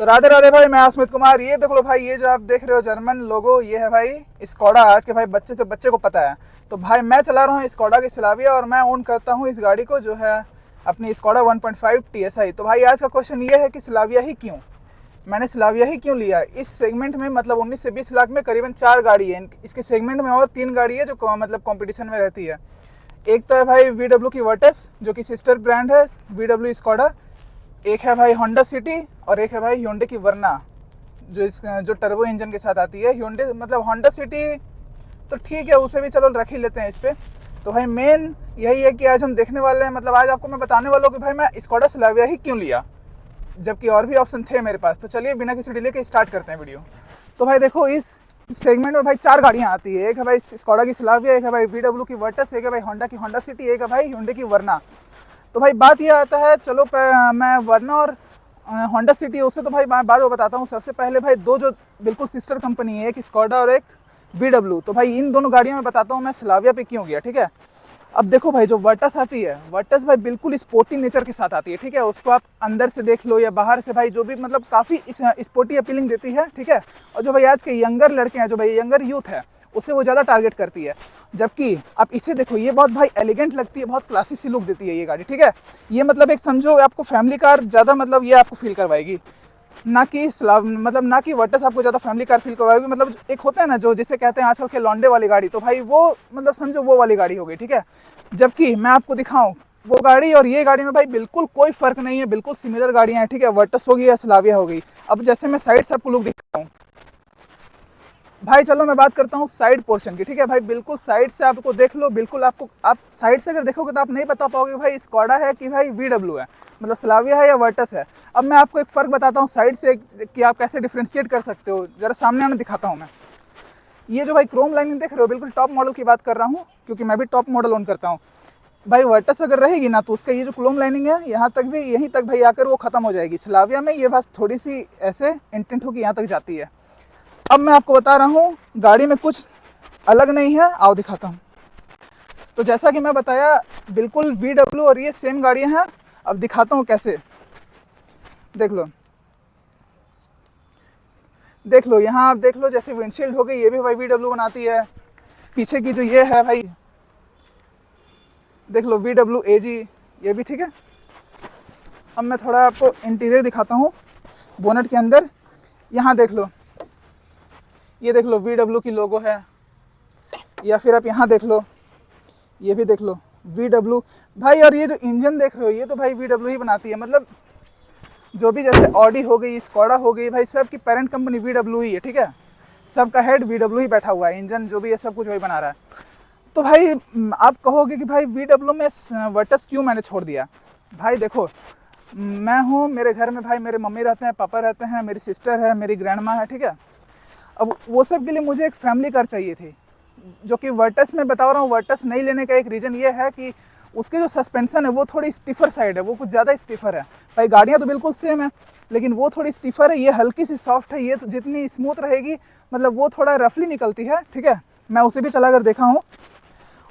तो राधे राधे भाई, मैं स्मित कुमार। ये देख लो भाई, ये जो आप देख रहे हो जर्मन लोगो, ये है भाई स्कोडा। आज के भाई बच्चे से बच्चे को पता है। तो भाई मैं चला रहा हूँ स्कोडा की स्लाविया और मैं ओन करता हूँ इस गाड़ी को, जो है अपनी स्कोडा 1.5 TSI। तो भाई आज का क्वेश्चन ये है कि स्लाविया ही क्यों, मैंने स्लाविया ही क्यों लिया। इस सेगमेंट में मतलब 19 से 20 लाख में करीबन 4 गाड़ी है। इसके सेगमेंट में और 3 गाड़ी है जो मतलब कंपटीशन में रहती है। एक तो है भाई VW की वर्टस, जो कि सिस्टर ब्रांड है VW स्कोडा। एक है भाई होंडा सिटी और एक है भाई Hyundai की वर्ना, जो टर्बो इंजन के साथ आती है। Hyundai मतलब होंडा सिटी तो ठीक है, उसे भी चलो रख ही लेते हैं इस पे। तो भाई मेन यही है कि आज हम देखने वाले हैं, मतलब आज आपको मैं बताने वाला हूँ कि भाई मैं स्कोडा स्लाविया ही क्यों लिया, जबकि और भी ऑप्शन थे मेरे पास। तो चलिए बिना किसी डिले के स्टार्ट करते हैं वीडियो। तो भाई देखो, इस सेगमेंट में भाई 4 गाड़ियाँ आती है। एक है भाई स्कोडा की स्लाविया, एक है भाई VW की वर्टस, एक है भाई होंडा की होंडा सिटी, एक है भाई Hyundai की वर्ना। तो भाई बात ये आता है, चलो मैं वर्ना और होंडा सिटी उससे तो भाई मैं बाद में बताता हूँ। सबसे पहले भाई दो जो बिल्कुल सिस्टर कंपनी है, एक स्कोडा और एक VW। तो भाई इन दोनों गाड़ियों में बताता हूँ मैं स्लाविया पे क्यों गया, ठीक है। अब देखो भाई, जो वर्टस आती है, वर्टस भाई बिल्कुल स्पोर्टी नेचर के साथ आती है, ठीक है। उसको आप अंदर से देख लो या बाहर से, भाई जो भी मतलब काफ़ी स्पोर्टी अपीलिंग देती है, ठीक है। और जो भाई आज के यंगर लड़के हैं, जो भाई यंगर यूथ है, उसे वो ज़्यादा टारगेट करती है। जबकि आप इसे देखो, ये बहुत भाई एलिगेंट लगती है, बहुत क्लासी सी लुक देती है ये गाड़ी, ठीक है। ये मतलब एक समझो आपको फैमिली कार ज़्यादा मतलब ये आपको फील करवाएगी, ना कि मतलब ना कि वर्टस आपको ज़्यादा फैमिली कार फील करवाएगी। मतलब एक होता है ना जो जिसे कहते हैं आजकल के लॉन्डे वाली गाड़ी, तो भाई वो मतलब समझो वो वाली गाड़ी हो गई, ठीक है। जबकि मैं आपको दिखाऊं, वो गाड़ी और ये गाड़ी में भाई बिल्कुल कोई फर्क नहीं है, बिल्कुल सिमिलर गाड़ियाँ हैं, ठीक है। वर्टस होगी या स्लाविया हो गई। अब जैसे मैं साइड से आपको लुक दिखाता हूँ भाई, चलो मैं बात करता हूँ साइड पोर्शन की, ठीक है भाई। बिल्कुल साइड से आपको देख लो, बिल्कुल आपको आप साइड से अगर देखोगे तो आप नहीं बता पाओगे भाई स्कोडा है कि भाई VW है, मतलब स्लाविया है या वर्टस है। अब मैं आपको एक फ़र्क बताता हूँ साइड से कि आप कैसे डिफ्रेंशिएट कर सकते हो। ज़रा सामने आने दिखाता हूँ मैं। ये जो भाई क्रोम लाइनिंग देख रहे हो, बिल्कुल टॉप मॉडल की बात कर रहा हूँ, क्योंकि मैं भी टॉप मॉडल ओन करता हूँ। भाई वर्टस अगर रहेगी ना, तो उसका ये जो क्रोम लाइनिंग है, यहाँ तक भी, यहीं तक भाई आकर वो ख़त्म हो जाएगी। स्लाविया में ये बस थोड़ी सी ऐसे इंटेंट होकर यहाँ तक जाती है। अब मैं आपको बता रहा हूँ गाड़ी में कुछ अलग नहीं है, आओ दिखाता हूँ। तो जैसा कि मैं बताया, बिल्कुल VW और ये सेम गाड़ियाँ हैं। अब दिखाता हूँ कैसे, देख लो देख लो, यहाँ आप देख लो, जैसे विंडशील्ड हो गई, ये भी भाई VW बनाती है। पीछे की जो ये है भाई, देख लो VW AG, ये भी ठीक है। अब मैं थोड़ा आपको इंटीरियर दिखाता हूँ बोनट के अंदर। यहाँ देख लो, ये देख लो VW की लोगो है। या फिर आप यहाँ देख लो, ये भी देख लो VW भाई। और ये जो इंजन देख रहे हो, ये तो भाई VW ही बनाती है। मतलब जो भी जैसे ऑडी हो गई, स्कोडा हो गई, भाई सब की पेरेंट कंपनी VW ही है, ठीक है। सबका हेड VW ही बैठा हुआ है, इंजन जो भी है सब कुछ वही बना रहा है। तो भाई आप कहोगे कि भाई VW में वर्टस क्यों मैंने छोड़ दिया। भाई देखो, मैं हूँ, मेरे घर में भाई मेरे मम्मी रहते हैं, पापा रहते हैं, मेरी सिस्टर है, मेरी ग्रैंड माँ है, ठीक है। अब वो सब के लिए मुझे एक फैमिली कार चाहिए थी, जो कि वर्टस में बता रहा हूँ। वर्टस नहीं लेने का एक रीज़न ये है कि उसके जो सस्पेंशन है वो थोड़ी स्टिफर साइड है, वो कुछ ज़्यादा स्टिफर है। भाई गाड़ियाँ तो बिल्कुल सेम है, लेकिन वो थोड़ी स्टिफर है, ये हल्की सी सॉफ्ट है। ये तो जितनी स्मूथ रहेगी, मतलब वो थोड़ा रफली निकलती है, ठीक है। मैं उसे भी चला कर देखा हूँ।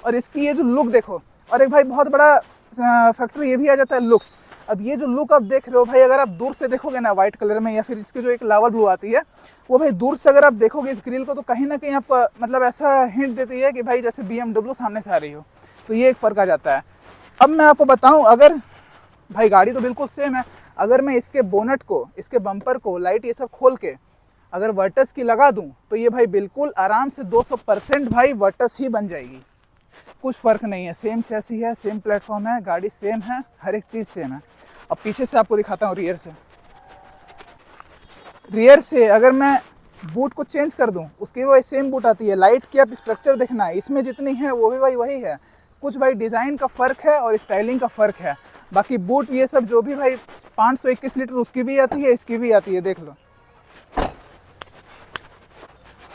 और इसकी ये जो लुक देखो, और एक भाई बहुत बड़ा फैक्टर ये भी आ जाता है, लुक्स। अब ये जो लुक आप देख रहे हो भाई, अगर आप दूर से देखोगे ना वाइट कलर में, या फिर इसकी जो एक लावा ब्लू आती है, वो भाई दूर से अगर आप देखोगे इस ग्रिल को, तो कहीं ना कहीं आपको मतलब ऐसा हिंट देती है कि भाई जैसे BMW सामने से आ रही हो। तो ये एक फ़र्क आ जाता है। अब मैं आपको बताऊं, अगर भाई गाड़ी तो बिल्कुल सेम है, अगर मैं इसके बोनट को, इसके बम्पर को, लाइट ये सब खोल के अगर वर्टस की लगा दूं, तो ये भाई बिल्कुल आराम से 200% भाई वर्टस ही बन जाएगी। कुछ फ़र्क नहीं है, सेम चैसी है, सेम प्लेटफॉर्म है, गाड़ी सेम है, हर एक चीज़ सेम है। अब पीछे से आपको दिखाता हूँ, रियर से अगर मैं बूट को चेंज कर दूं, उसकी वही सेम बूट आती है। लाइट की आप स्ट्रक्चर देखना है, इसमें जितनी है वो भी भाई वही है। कुछ भाई डिज़ाइन का फ़र्क है और स्टाइलिंग का फ़र्क है। बाकी बूट ये सब जो भी भाई 521 लीटर उसकी भी आती है, इसकी भी आती है, देख लो।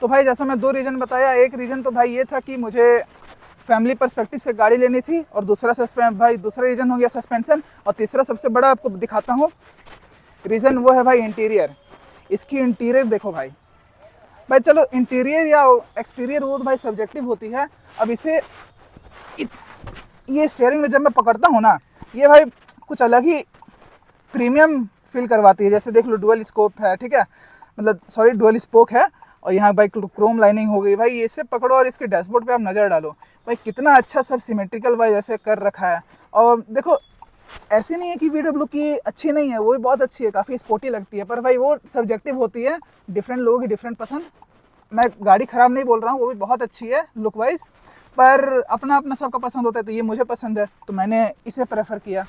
तो भाई जैसा मैं 2 रीज़न बताया, एक रीज़न तो भाई ये था कि मुझे फैमिली पर्सपेक्टिव से गाड़ी लेनी थी, और दूसरा रीज़न हो गया सस्पेंशन। और तीसरा सबसे बड़ा आपको दिखाता हूँ रीज़न, वो है भाई इंटीरियर। इसकी इंटीरियर देखो भाई। चलो इंटीरियर या एक्सटीरियर वो तो भाई सब्जेक्टिव होती है। अब इसे ये स्टीयरिंग में जब मैं पकड़ता हूँ ना, ये भाई कुछ अलग ही प्रीमियम फील करवाती है। जैसे देख लो डुअल स्कोप है, ठीक है, मतलब सॉरी डुअल स्पोक है, और यहाँ भाई क्रोम लाइनिंग हो गई भाई। इसे पकड़ो और इसके डैशबोर्ड पे आप नज़र डालो भाई, कितना अच्छा सब सिमेट्रिकल भाई ऐसे कर रखा है। और देखो ऐसे नहीं है कि VW की अच्छी नहीं है, वो भी बहुत अच्छी है, काफ़ी स्पोर्टी लगती है, पर भाई वो सब्जेक्टिव होती है, डिफरेंट लोगों की डिफरेंट पसंद। मैं गाड़ी ख़राब नहीं बोल रहा हूँ, वो भी बहुत अच्छी है लुक वाइज, पर अपना अपना सबका पसंद होता है। तो ये मुझे पसंद है तो मैंने इसे प्रेफर किया।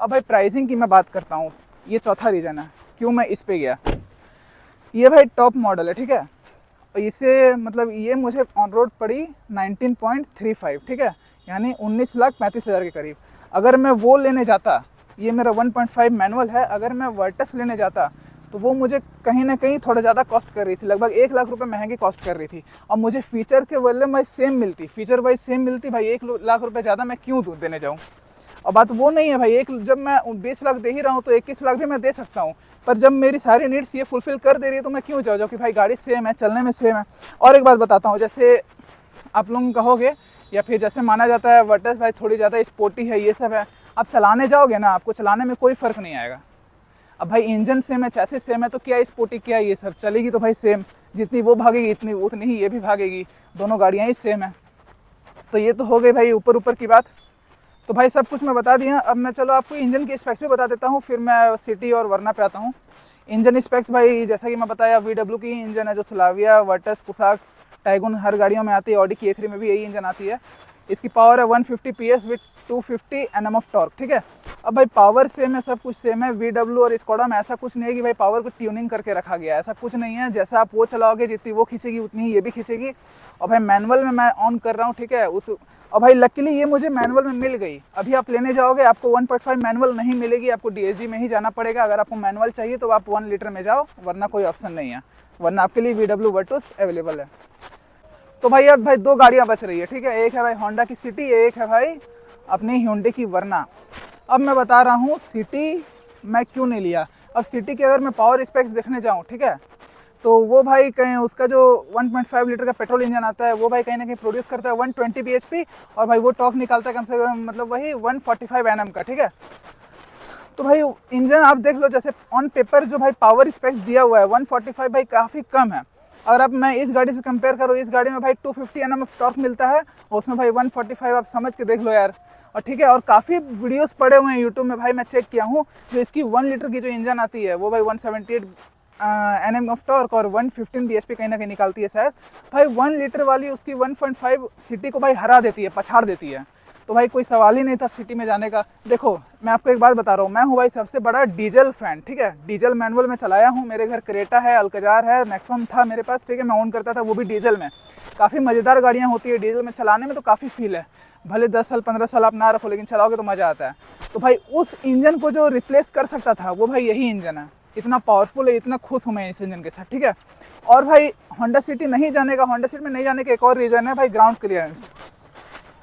अब भाई प्राइसिंग की मैं बात करता हूँ, ये चौथा रीज़न है क्यों मैं इस पे गया। ये भाई टॉप मॉडल है, ठीक है, और इसे मतलब ये मुझे ऑन रोड पड़ी 19.35, ठीक है, यानी 19,35,000 के करीब। अगर मैं वो लेने जाता, ये मेरा 1.5 मैनुअल है, अगर मैं वर्टस लेने जाता तो वो मुझे कहीं ना कहीं थोड़ा ज़्यादा कॉस्ट कर रही थी, लगभग 1 लाख रुपए महंगी कॉस्ट कर रही थी। और मुझे फीचर के बदले में सेम मिलती, फीचर वाइज सेम मिलती भाई, 1 लाख रुपए ज़्यादा मैं क्यों देने जाऊँ। और बात वो नहीं है भाई, जब मैं 20 लाख दे ही रहा हूँ तो 21 लाख भी मैं दे सकता हूँ, पर जब मेरी सारी नीड्स ये फुलफिल कर दे रही है तो मैं क्यों जाऊँ, जो कि भाई गाड़ी सेम है, चलने में सेम है। और एक बात बताता हूँ, जैसे आप लोग कहोगे या फिर जैसे माना जाता है वर्टस भाई थोड़ी ज़्यादा स्पोर्टी है, ये सब है, आप चलाने जाओगे ना, आपको चलाने में कोई फ़र्क नहीं आएगा। अब भाई इंजन सेम है, चैसिस सेम है, तो क्या स्पोर्टी क्या ये सब, चलेगी तो भाई सेम, जितनी वो भागेगी इतनी उतनी ही ये भी भागेगी, दोनों गाड़ियाँ ही सेम है। तो ये तो हो गई भाई ऊपर ऊपर की बात। तो भाई सब कुछ मैं बता दिया, अब मैं चलो आपको इंजन के स्पेक्स भी बता देता हूँ, फिर मैं सिटी और वरना पे आता हूँ। इंजन स्पेक्स भाई जैसा कि मैं बताया VW की इंजन है, जो स्लाविया, वर्टस, कुसाक, टाइगुन हर गाड़ियों में आती है, ऑडी की A3 में भी यही इंजन आती है। इसकी पावर है 150 PS with 250 Nm of torque, ठीक है। अब भाई पावर सेम है, सब कुछ सेम है। VW और स्कोडा में ऐसा कुछ नहीं है कि भाई पावर को ट्यूनिंग करके रखा गया है, ऐसा कुछ नहीं है। जैसा आप वो चलाओगे जितनी वो खींचेगी उतनी ही ये भी खींचेगी। और भाई मैनुअल में मैं ऑन कर रहा हूँ, ठीक है, और भाई लकीली ये मुझे मैनुअल में मिल गई। अभी आप लेने जाओगे आपको 1.5 मैनुअल नहीं मिलेगी, आपको DSG में ही जाना पड़ेगा। अगर आपको मैनुअल चाहिए तो आप 1 लीटर में जाओ, वरना कोई ऑप्शन नहीं है, वरना आपके लिए VW वर्टस अवेलेबल है। तो भाई अब भाई 2 गाड़ियाँ बच रही है, ठीक है, एक है भाई होंडा की सिटी, एक है भाई अपनी hyundai की वरना। अब मैं बता रहा हूँ सिटी मैं क्यों नहीं लिया। अब सिटी के अगर मैं पावर स्पेक्स देखने जाऊँ, ठीक है, तो वो भाई कहीं उसका जो 1.5 लीटर का पेट्रोल इंजन आता है वो भाई कहीं ना कहीं प्रोड्यूस करता है 120 bhp, और भाई वो टॉर्क निकालता है कम से कम मतलब वही 145 Nm का, ठीक है। तो भाई इंजन आप देख लो, जैसे ऑन पेपर जो भाई पावर स्पेक्स दिया हुआ है 145 भाई काफ़ी कम है। अगर आप मैं इस गाड़ी से कंपेयर करूँ, इस गाड़ी में भाई 250 Nm ऑफ टॉर्क मिलता है और उसमें भाई 145, आप समझ के देख लो यार। और ठीक है, और काफ़ी वीडियोस पड़े हुए हैं यूट्यूब में भाई, मैं चेक किया हूँ, जो इसकी 1 लीटर की जो इंजन आती है वो भाई 178 Nm ऑफ टॉर्क और 115 bhp कहीं ना कहीं निकालती है शायद। भाई 1 लीटर वाली उसकी 1.5 सिटी को भाई हरा देती है, पछाड़ देती है। तो भाई कोई सवाल ही नहीं था सिटी में जाने का। देखो मैं आपको एक बात बता रहा हूँ, मैं हूँ भाई सबसे बड़ा डीजल फैन, ठीक है, डीजल मैनुअल में चलाया हूँ, मेरे घर क्रेटा है, अल्कजार है, नेक्सॉन था मेरे पास, ठीक है, मैं ऑन करता था वो भी डीजल में। काफ़ी मज़ेदार गाड़ियाँ होती है डीजल में, चलाने में तो काफ़ी फील है, भले 10 साल 15 साल आप ना रखो लेकिन चलाओगे तो मज़ा आता है। तो भाई उस इंजन को जो रिप्लेस कर सकता था वो भाई यही इंजन है, इतना पावरफुल है, इतना खुश हूँ मैं इस इंजन के साथ, ठीक है। और भाई होंडा सिटी नहीं जाने का, होंडा सिटी में नहीं जाने का एक और रीज़न है भाई ग्राउंड क्लियरेंस।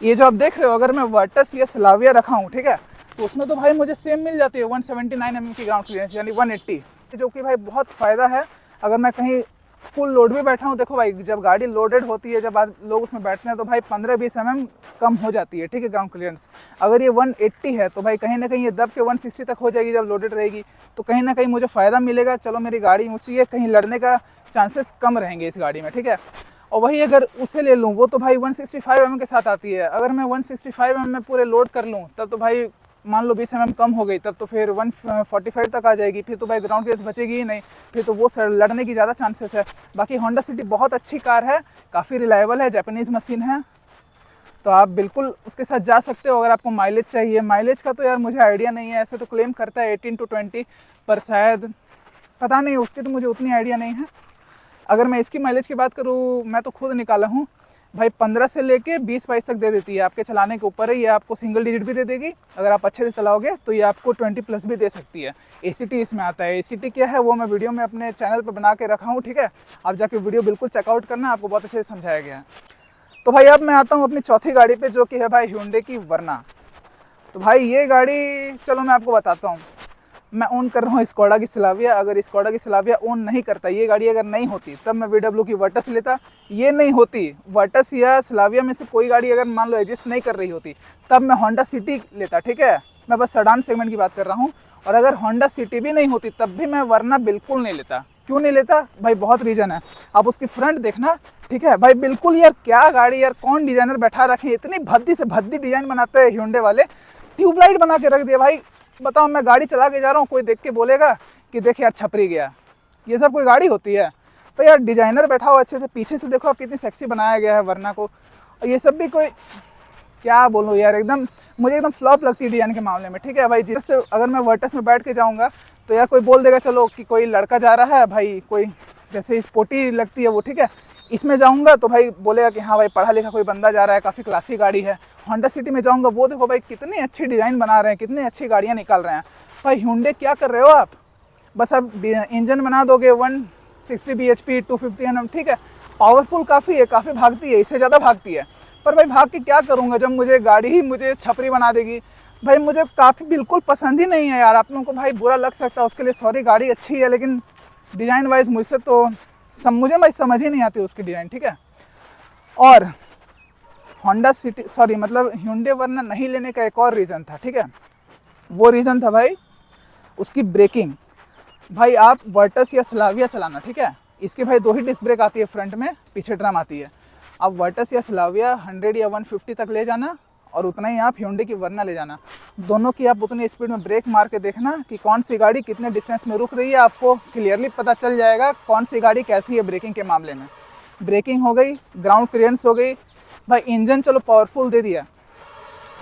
ये जो आप देख रहे हो, अगर मैं वर्टस या स्लाविया रखा हूँ, ठीक है, तो उसमें तो भाई मुझे सेम मिल जाती है 179 mm की ग्राउंड क्लियरेंस, यानी 180, जो कि भाई बहुत फ़ायदा है। अगर मैं कहीं फुल लोड भी बैठा हूँ, देखो भाई जब गाड़ी लोडेड होती है, जब लोग उसमें बैठते हैं तो भाई 15-20 mm कम हो जाती है, ठीक है, ग्राउंड क्लियरेंस। अगर ये 180 है तो भाई कहीं ना कहीं ये दब के 160 तक हो जाएगी जब लोडेड रहेगी, तो कहीं ना कहीं मुझे फ़ायदा मिलेगा। चलो मेरी गाड़ी ऊँची है, कहीं लड़ने का चांसेस कम रहेंगे इस गाड़ी में, ठीक है। और वही अगर उसे ले लूँ, वो तो भाई 165 mm के साथ आती है, अगर मैं 165 mm में पूरे लोड कर लूँ तब तो भाई मान लो 20 mm कम हो गई, तब तो फिर 145 तक आ जाएगी, फिर तो भाई ग्राउंड क्लियरेंस बचेगी ही नहीं, फिर तो वो लड़ने की ज़्यादा चांसेस है। बाकी होंडा सिटी बहुत अच्छी कार है, काफ़ी रिलायबल है, जापानीज़ मशीन है, तो आप बिल्कुल उसके साथ जा सकते हो। अगर आपको माइलेज चाहिए, माइलेज का तो यार मुझे आइडिया नहीं है, ऐसे तो क्लेम करता है 18 to 20, पर शायद पता नहीं, उसकी तो मुझे उतनी आइडिया नहीं है। अगर मैं इसकी माइलेज की बात करूँ, मैं तो खुद निकाला हूँ भाई, 15 से लेके 20-22 तक दे देती है, आपके चलाने के ऊपर है। ये आपको सिंगल डिजिट भी दे देगी, अगर आप अच्छे से चलाओगे तो ये आपको 20+ भी दे सकती है। ACT इसमें आता है, ACT क्या है वो मैं वीडियो में अपने चैनल पर बना के रखा हूँ, ठीक है, आप जाके वीडियो बिल्कुल चेकआउट करना, आपको बहुत अच्छे से समझाया गया है। तो भाई अब मैं आता हूँ अपनी चौथी गाड़ी पे, जो कि है भाई hyundai की वरना। तो भाई ये गाड़ी चलो मैं आपको बताता हूँ, मैं ओन कर रहा हूँ स्कोडा की स्लाविया। अगर स्कोडा की स्लाविया ओन नहीं करता, ये गाड़ी अगर नहीं होती, तब मैं VW की वर्टस लेता। ये नहीं होती वर्टस या स्लाविया में से कोई गाड़ी अगर मान लो एग्जिस्ट नहीं कर रही होती, तब मैं होंडा सिटी लेता, ठीक है। मैं बस सेडान सेगमेंट की बात कर रहा हूँ। और अगर होंडा सिटी भी नहीं होती तब भी मैं वरना बिल्कुल नहीं लेता। क्यों नहीं लेता भाई, बहुत रीज़न है। आप उसकी फ्रंट देखना, ठीक है भाई, बिल्कुल यार क्या गाड़ी यार, कौन डिज़ाइनर बैठा रखे, इतनी भद्दी से भद्दी डिज़ाइन बनाते हैं Hyundai वाले। ट्यूबलाइट बना के रख दिया भाई। बताओ, मैं गाड़ी चला के जा रहा हूँ, कोई देख के बोलेगा कि देख यार छपरी गया, ये सब कोई गाड़ी होती है? तो यार डिज़ाइनर बैठा हो अच्छे से, पीछे से देखो आप कितनी सेक्सी बनाया गया है वरना को। और ये सब भी कोई, क्या बोलूँ यार, एकदम मुझे एकदम फ्लॉप लगती है डिज़ाइन के मामले में, ठीक है भाई। जिससे अगर मैं वर्टस में बैठ के जाऊँगा तो यार कोई बोल देगा चलो कि कोई लड़का जा रहा है भाई, कोई जैसे स्पोर्टी लगती है वो, ठीक है। इसमें जाऊँगा तो भाई बोलेगा कि हाँ भाई पढ़ा लिखा कोई बंदा जा रहा है, काफ़ी क्लासी गाड़ी है। होंडा सिटी में जाऊँगा, वो देखो भाई कितनी अच्छी डिज़ाइन बना रहे हैं, कितनी अच्छी गाड़ियाँ निकाल रहे हैं। भाई Hyundai क्या कर रहे हो आप? बस अब इंजन बना दोगे 160 bhp 250 Nm, ठीक है, पावरफुल काफ़ी है, काफ़ी भागती है, इससे ज़्यादा भागती है। पर भाई भाग के क्या करूँगा जब मुझे गाड़ी ही मुझे छपरी बना देगी? भाई मुझे काफ़ी बिल्कुल पसंद ही नहीं है यार। आप लोगों को भाई बुरा लग सकता है, उसके लिए सॉरी, गाड़ी अच्छी है लेकिन डिज़ाइन वाइज मुझसे तो मुझे भाई समझ ही नहीं आती उसकी डिज़ाइन, ठीक है। और होंडा सिटी सॉरी मतलब Hyundai वरना नहीं लेने का एक और रीज़न था, ठीक है। वो रीज़न था भाई उसकी ब्रेकिंग। भाई आप वर्टस या स्लाविया चलाना, ठीक है, इसके भाई 2 ही डिस्क ब्रेक आती है, फ्रंट में, पीछे ड्रम आती है। आप वर्टस या स्लाविया 100 या 150 तक ले जाना और उतना ही आप Hyundai की वरना ले जाना। दोनों की आप उतनी स्पीड में ब्रेक मार के देखना कि कौन सी गाड़ी कितने डिस्टेंस में रुक रही है, आपको क्लियरली पता चल जाएगा कौन सी गाड़ी कैसी है ब्रेकिंग के मामले में। ब्रेकिंग हो गई, ग्राउंड क्लियरेंस हो गई, भाई इंजन चलो पावरफुल दे दिया,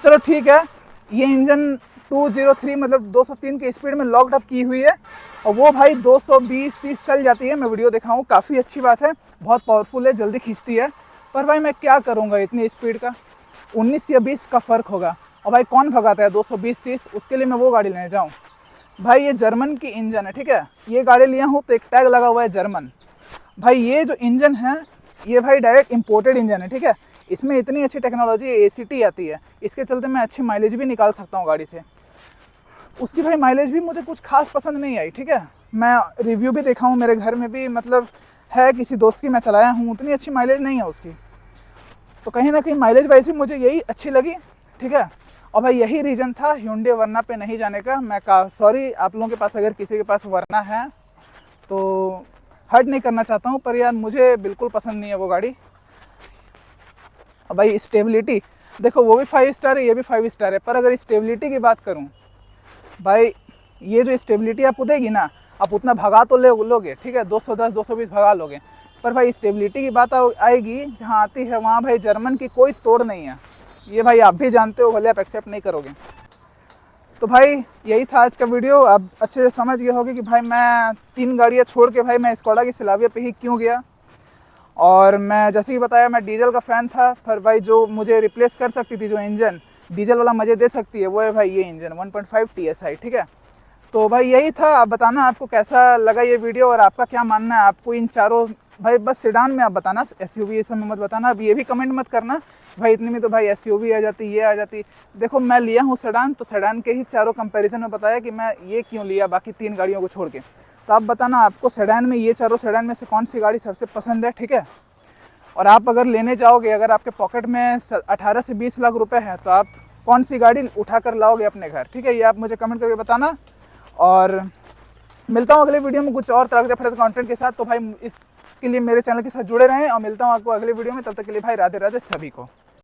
चलो ठीक है, ये इंजन 203 मतलब 203 की स्पीड में लॉकड अप की हुई है और वो भाई 220-30 चल जाती है। मैं वीडियो देखा हूँ, काफ़ी अच्छी बात है, बहुत पावरफुल है, जल्दी खींचती है। पर भाई मैं क्या करूँगा इतनी स्पीड का, 19 या 20 का फ़र्क होगा और भाई कौन भगाता है 220-30? उसके लिए मैं वो गाड़ी लेने जाऊँ? भाई ये जर्मन की इंजन है, ठीक है, ये गाड़ी लिया हूँ तो एक टैग लगा हुआ है जर्मन। भाई ये जो इंजन है ये भाई डायरेक्ट इम्पोर्टेड इंजन है, ठीक है। इसमें इतनी अच्छी टेक्नोलॉजी ACT आती है, इसके चलते मैं अच्छी माइलेज भी निकाल सकता हूँ गाड़ी से। उसकी भाई माइलेज भी मुझे कुछ खास पसंद नहीं आई, ठीक है। मैं रिव्यू भी देखा हूँ, मेरे घर में भी मतलब है, किसी दोस्त की मैं चलाया हूँ, उतनी अच्छी माइलेज नहीं है उसकी। तो कहीं ना कहीं माइलेज वाइज भी मुझे यही अच्छी लगी, ठीक है। और भाई यही रीज़न था Hyundai वरना पे नहीं जाने का। मैं सॉरी आप लोगों के पास अगर किसी के पास वरना है तो हर्ट नहीं करना चाहता हूँ, पर यार मुझे बिल्कुल पसंद नहीं है वो गाड़ी। भाई स्टेबिलिटी देखो, वो भी 5 स्टार है, ये भी 5 स्टार है, पर अगर स्टेबिलिटी की बात करूँ भाई, ये जो स्टेबिलिटी आपको देगी ना, आप उतना भगा तो लोगे, ठीक है, 210 220 भगा लोगे, पर भाई स्टेबिलिटी की बात आएगी जहाँ आती है वहाँ भाई जर्मन की कोई तोड़ नहीं है। ये भाई आप भी जानते हो, भले आप एक्सेप्ट नहीं करोगे। तो भाई यही था आज का वीडियो। आप अच्छे से समझ गए होगे कि भाई मैं 3 गाड़ियाँ छोड़ के भाई मैं स्कोडा की स्लाविया पे ही क्यों गया। और मैं जैसे कि बताया मैं डीजल का फ़ैन था, पर भाई जो मुझे रिप्लेस कर सकती थी, जो इंजन डीजल वाला मज़े दे सकती है, वो है भाई ये इंजन 1.5 TSI, ठीक है। तो भाई यही था। आप बताना आपको कैसा लगा ये वीडियो और आपका क्या मानना है। आपको इन चारों भाई बस सेडान में आप बताना, SUV ये सब में मत बताना। अब ये भी कमेंट मत करना भाई इतने में तो भाई SUV आ जाती, ये आ जाती। देखो मैं लिया हूँ सेडान, तो सेडान के ही चारों कंपैरिजन में बताया कि मैं ये क्यों लिया बाकी 3 गाड़ियों को छोड़ के। तो आप बताना आपको सेडान में, ये चारों सेडान में से कौन सी गाड़ी सबसे पसंद है, ठीक है। और आप अगर लेने जाओगे, अगर आपके पॉकेट में 18 से 20 लाख रुपए है, तो आप कौन सी गाड़ी उठा कर लाओगे अपने घर, ठीक है। ये आप मुझे कमेंट करके बताना। और मिलता हूँ अगले वीडियो में कुछ और तरह के कंटेंट के साथ। तो भाई इसके लिए मेरे चैनल के साथ जुड़े रहें और मिलता हूँ आपको अगले वीडियो में। तब तक के लिए भाई राधे राधे सभी को।